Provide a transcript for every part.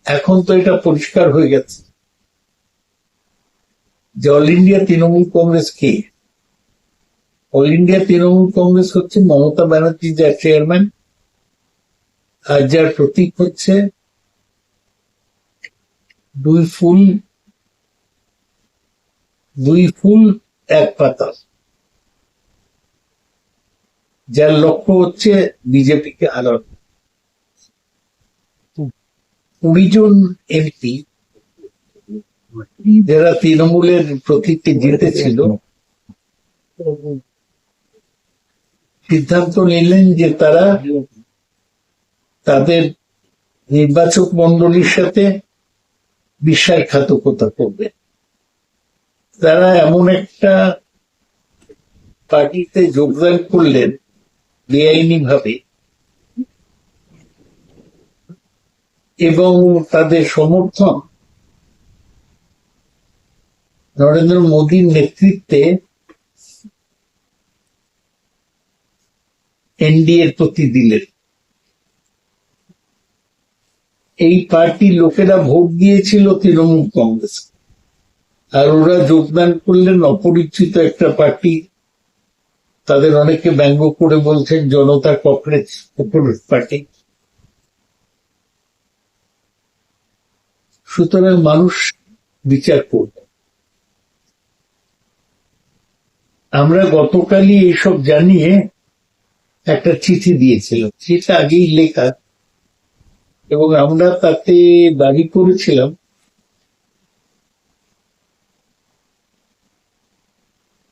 এখন তো এটা পরিষ্কার হয়ে গেছে যে অল ইন্ডিয়া তৃণমূল কংগ্রেস কে। অল ইন্ডিয়া তৃণমূল কংগ্রেস হচ্ছে মমতা ব্যানার্জি যার চেয়ারম্যান, আর যার প্রতীক হচ্ছে দুই ফুল এক পাতা, যার লক্ষ্য হচ্ছে বিজেপিকে হারানো। 20 জন এমপি যারা তৃণমূলের প্রতীকে জিতেছিল সিদ্ধান্ত নিলেন যে তারা তাদের নির্বাচক মন্ডলীর সাথে বিশ্বাসঘাতকতা করবে। তারা এমন একটা পার্টিতে যোগদান করলেন বেআইনি ভাবে, এবং তাদের সমর্থন নরেন্দ্র মোদীর নেতৃত্বে এনডিএর প্রতি দিলেন। এই পার্টির লোকেরা ভোট দিয়েছিল তৃণমূল কংগ্রেস, আর ওরা যোগদান করলেন অপরিচিত একটা পার্টি। তাদের অনেকে ব্যঙ্গ করে বলছেন জনতা কংগ্রেস পার্টি। সুতরাং মানুষ বিচার করবে। আমরা গতকালই এইসব জানিয়ে একটা চিঠি দিয়েছিলাম, সেটা আগেই লেখা, এবং আমরা তাতে দাবি করেছিলাম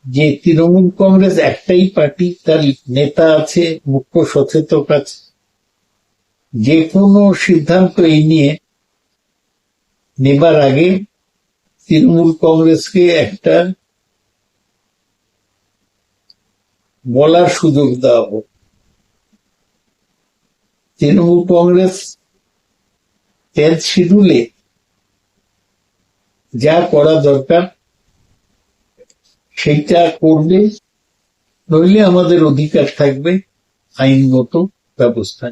যে তৃণমূল কংগ্রেস একটাই পার্টি, তার নেতা আছে, মুখ্য সচেতক আছে। যে কোনো সিদ্ধান্ত এই নিয়ে নেবার আগে তৃণমূল কংগ্রেসকে একটা বলার সুযোগ দেওয়া হোক। তৃণমূল কংগ্রেস 10th শিডিউলে যা করা দরকার সেইটা করবে, নইলে আমাদের অধিকার থাকবে আইনগত ব্যবস্থা।